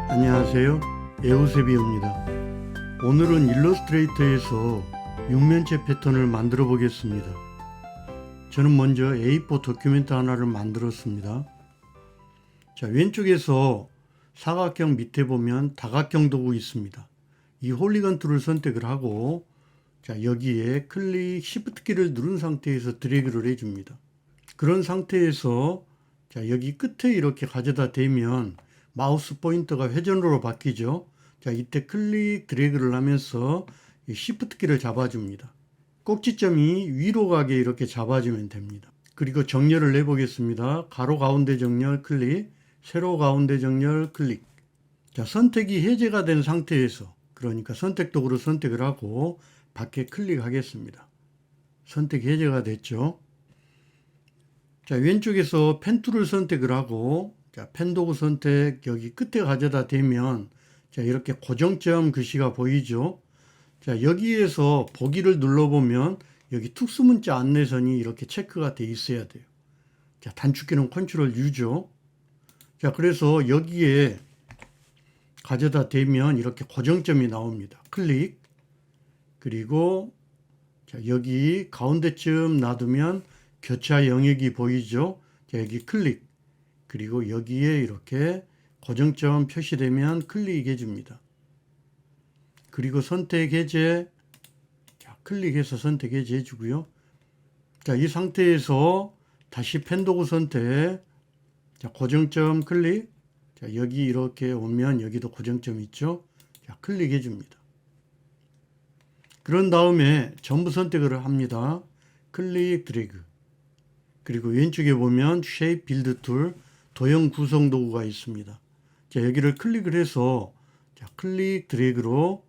안녕하세요. 에우세비오입니다. 오늘은 일러스트레이터에서 육면체 패턴을 만들어 보겠습니다. 저는 먼저 A4 도큐멘트 하나를 만들었습니다. 자, 왼쪽에서 사각형 밑에 보면 다각형 도구 있습니다. 이 홀리건 툴을 선택을 하고, 자, 여기에 클릭 Shift 키를 누른 상태에서 드래그를 해줍니다. 그런 상태에서 자, 여기 끝에 이렇게 가져다 대면 마우스 포인터가 회전으로 바뀌죠. 자, 이때 클릭 드래그를 하면서 이 Shift 키를 잡아줍니다. 꼭지점이 위로 가게 이렇게 잡아주면 됩니다. 그리고 정렬을 내보겠습니다. 가로 가운데 정렬 클릭, 세로 가운데 정렬 클릭. 자, 선택이 해제가 된 상태에서, 그러니까 선택 도구로 선택을 하고 밖에 클릭하겠습니다. 선택 해제가 됐죠. 자, 왼쪽에서 펜 툴을 선택을 하고, 자, 펜 도구 선택 여기 끝에 가져다 대면, 자, 이렇게 고정점 글씨가 보이죠. 자, 여기에서 보기를 눌러보면 여기 특수문자 안내선이 이렇게 체크가 돼 있어야 돼요. 자, 단축키는 컨트롤 U죠. 자, 그래서 여기에 가져다 대면 이렇게 고정점이 나옵니다. 클릭. 그리고 자, 여기 가운데쯤 놔두면 교차 영역이 보이죠. 자, 여기 클릭. 그리고 여기에 이렇게 고정점 표시되면 클릭해 줍니다. 그리고 선택 해제. 자, 클릭해서 선택 해제 해주고요. 자, 이 상태에서 다시 펜 도구 선택. 자, 고정점 클릭. 자, 여기 이렇게 오면 여기도 고정점 있죠. 자, 클릭해 줍니다. 그런 다음에 전부 선택을 합니다. 클릭 드래그. 그리고 왼쪽에 보면 쉐입 빌드 툴 도형 구성 도구가 있습니다. 자, 여기를 클릭을 해서 자, 클릭 드래그로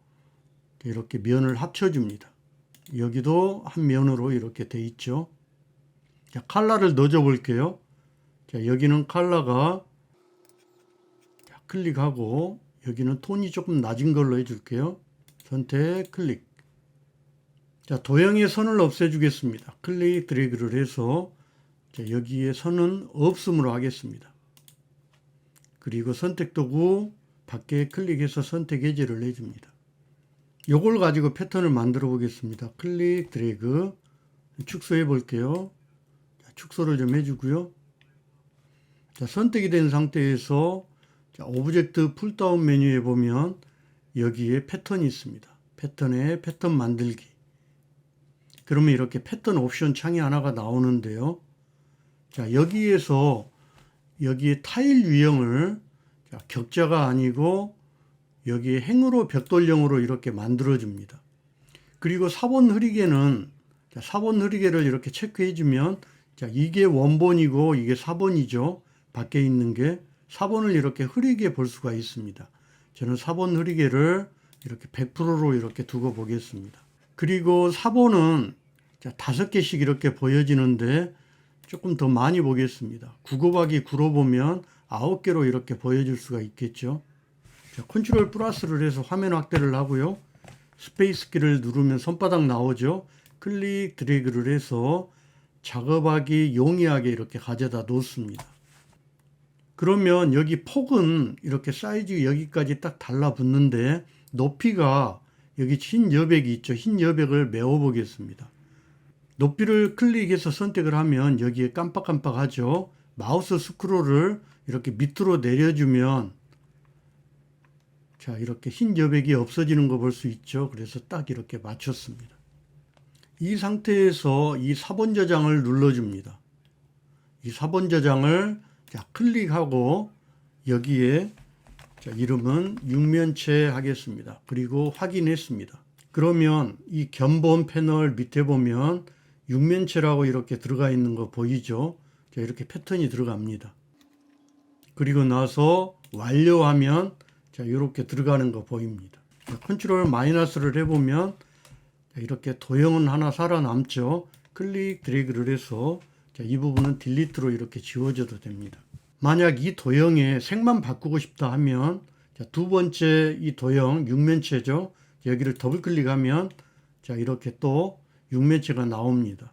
이렇게 면을 합쳐줍니다. 여기도 한 면으로 이렇게 돼 있죠. 자, 컬러를 넣어줘 볼게요. 자, 여기는 컬러가 자, 클릭하고 여기는 톤이 조금 낮은 걸로 해줄게요. 선택 클릭. 자, 도형의 선을 없애주겠습니다. 클릭 드래그를 해서 자, 여기에 선은 없음으로 하겠습니다. 그리고 선택 도구 밖에 클릭해서 선택 해제를 해줍니다. 요걸 가지고 패턴을 만들어 보겠습니다. 클릭 드래그 축소해 볼게요. 자, 축소를 좀 해주고요. 자, 선택이 된 상태에서 자, 오브젝트 풀다운 메뉴에 보면 여기에 패턴이 있습니다. 패턴에 패턴 만들기. 그러면 이렇게 패턴 옵션 창이 하나가 나오는데요. 자, 여기에서 여기에 타일 유형을 자, 격자가 아니고 여기에 행으로 벽돌형으로 이렇게 만들어 줍니다. 그리고 사본 흐리개는 자, 사본 흐리개를 이렇게 체크해 주면 자, 이게 원본이고 이게 사본이죠. 밖에 있는 게 사본을 이렇게 흐리게 볼 수가 있습니다. 저는 사본 흐리개를 이렇게 100%로 이렇게 두고 보겠습니다. 그리고 사본은 자, 5개씩 이렇게 보여지는데 조금 더 많이 보겠습니다. 9 곱하기 9로 보면 9개로 이렇게 보여줄 수가 있겠죠. 자, 컨트롤 플러스를 해서 화면 확대를 하고요. 스페이스 키를 누르면 손바닥 나오죠. 클릭 드래그를 해서 작업하기 용이하게 이렇게 가져다 놓습니다. 그러면 여기 폭은 이렇게 사이즈 여기까지 딱 달라붙는데 높이가 여기 흰 여백이 있죠. 흰 여백을 메워 보겠습니다. 높이를 클릭해서 선택을 하면 여기에 깜빡깜빡하죠. 마우스 스크롤을 이렇게 밑으로 내려주면 자, 이렇게 흰 여백이 없어지는 거 볼 수 있죠. 그래서 딱 이렇게 맞췄습니다. 이 상태에서 이 4번 저장을 눌러줍니다. 이 4번 저장을 자, 클릭하고 여기에 자, 이름은 육면체 하겠습니다. 그리고 확인했습니다. 그러면 이 견본 패널 밑에 보면 육면체라고 이렇게 들어가 있는 거 보이죠? 자, 이렇게 패턴이 들어갑니다. 그리고 나서 완료하면 자, 이렇게 들어가는 거 보입니다. 자, 컨트롤 마이너스를 해보면 자, 이렇게 도형은 하나 살아남죠. 클릭 드래그를 해서 자, 이 부분은 딜리트로 이렇게 지워져도 됩니다. 만약 이 도형의 색만 바꾸고 싶다 하면 자, 두 번째 이 도형 육면체죠. 여기를 더블 클릭하면 자, 이렇게 또 육면체가 나옵니다.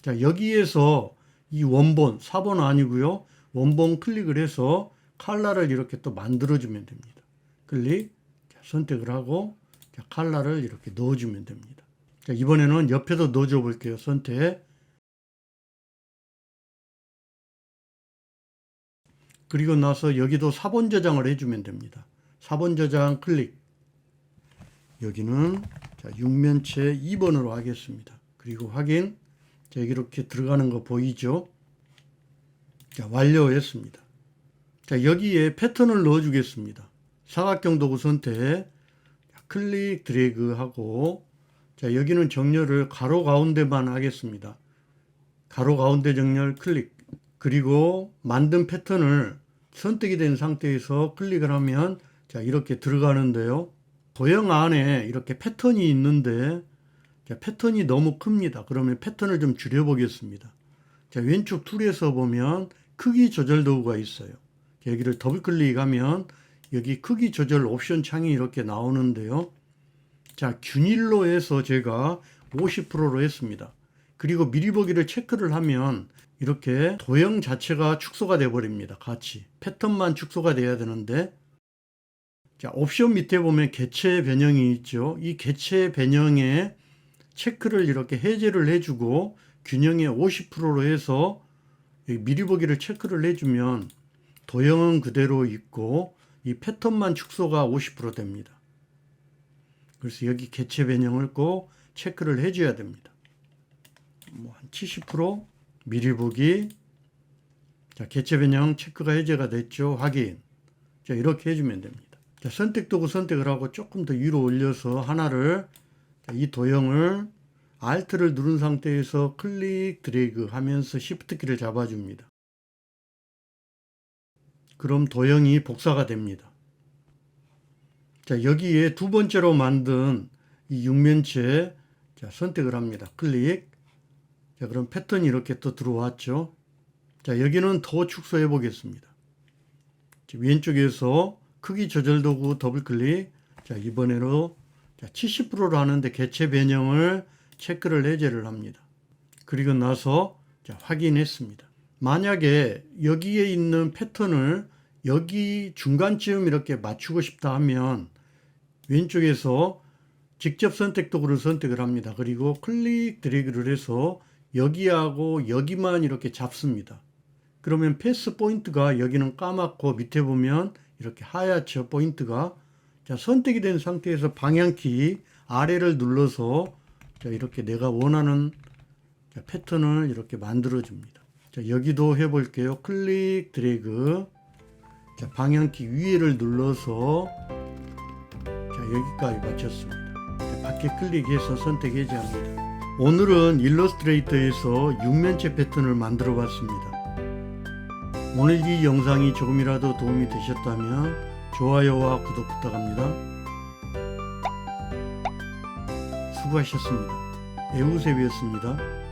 자, 여기에서 이 원본, 4번 아니고요. 원본 클릭을 해서 컬러를 이렇게 또 만들어주면 됩니다. 클릭, 자, 선택을 하고 자, 컬러를 이렇게 넣어주면 됩니다. 자, 이번에는 옆에도 넣어줘 볼게요. 선택. 그리고 나서 여기도 4번 저장을 해주면 됩니다. 4번 저장 클릭. 여기는 자, 육면체 2번으로 하겠습니다. 그리고 확인. 자, 이렇게 들어가는 거 보이죠? 자, 완료했습니다. 자, 여기에 패턴을 넣어주겠습니다. 사각형 도구 선택, 클릭 드래그 하고, 자, 여기는 정렬을 가로 가운데만 하겠습니다. 가로 가운데 정렬 클릭. 그리고 만든 패턴을 선택이 된 상태에서 클릭을 하면 자, 이렇게 들어가는데요. 도형 안에 이렇게 패턴이 있는데 자, 패턴이 너무 큽니다. 그러면 패턴을 좀 줄여 보겠습니다. 자, 왼쪽 툴에서 보면 크기 조절 도구가 있어요. 여기를 더블 클릭하면 여기 크기 조절 옵션 창이 이렇게 나오는데요. 자, 균일로 해서 제가 50%로 했습니다. 그리고 미리 보기를 체크를 하면 이렇게 도형 자체가 축소가 돼 버립니다. 같이 패턴만 축소가 돼야 되는데 자, 옵션 밑에 보면 개체 변형이 있죠. 이 개체 변형에 체크를 이렇게 해제를 해주고 균형에 50%로 해서 미리 보기를 체크를 해주면 도형은 그대로 있고 이 패턴만 축소가 50% 됩니다. 그래서 여기 개체 변형을 꼭 체크를 해줘야 됩니다. 뭐 한 70% 미리 보기. 자, 개체 변형 체크가 해제가 됐죠. 확인. 자, 이렇게 해주면 됩니다. 자, 선택 도구 선택을 하고 조금 더 위로 올려서 하나를 자, 이 도형을 Alt를 누른 상태에서 클릭 드래그 하면서 Shift 키를 잡아줍니다. 그럼 도형이 복사가 됩니다. 자, 여기에 두 번째로 만든 이 육면체 자, 선택을 합니다. 클릭. 자, 그럼 패턴이 이렇게 또 들어왔죠. 자, 여기는 더 축소해 보겠습니다. 자, 왼쪽에서 크기 조절 도구 더블 클릭. 자, 이번에로 자, 70%로 하는데 개체 변형을 체크를 해제를 합니다. 그리고 나서 자, 확인했습니다. 만약에 여기에 있는 패턴을 여기 중간쯤 이렇게 맞추고 싶다 하면 왼쪽에서 직접 선택 도구를 선택을 합니다. 그리고 클릭 드래그를 해서 여기하고 여기만 이렇게 잡습니다. 그러면 패스 포인트가 여기는 까맣고 밑에 보면 이렇게 하얗죠. 포인트가. 자, 선택이 된 상태에서 방향키 아래를 눌러서 자, 이렇게 내가 원하는 자, 패턴을 이렇게 만들어 줍니다. 자, 여기도 해볼게요. 클릭 드래그. 자, 방향키 위에를 눌러서 자, 여기까지 맞췄습니다. 자, 밖에 클릭해서 선택 해제합니다. 오늘은 일러스트레이터에서 육면체 패턴을 만들어 봤습니다. 오늘 이 영상이 조금이라도 도움이 되셨다면 좋아요와 구독 부탁합니다. 수고하셨습니다. 에우셉이었습니다.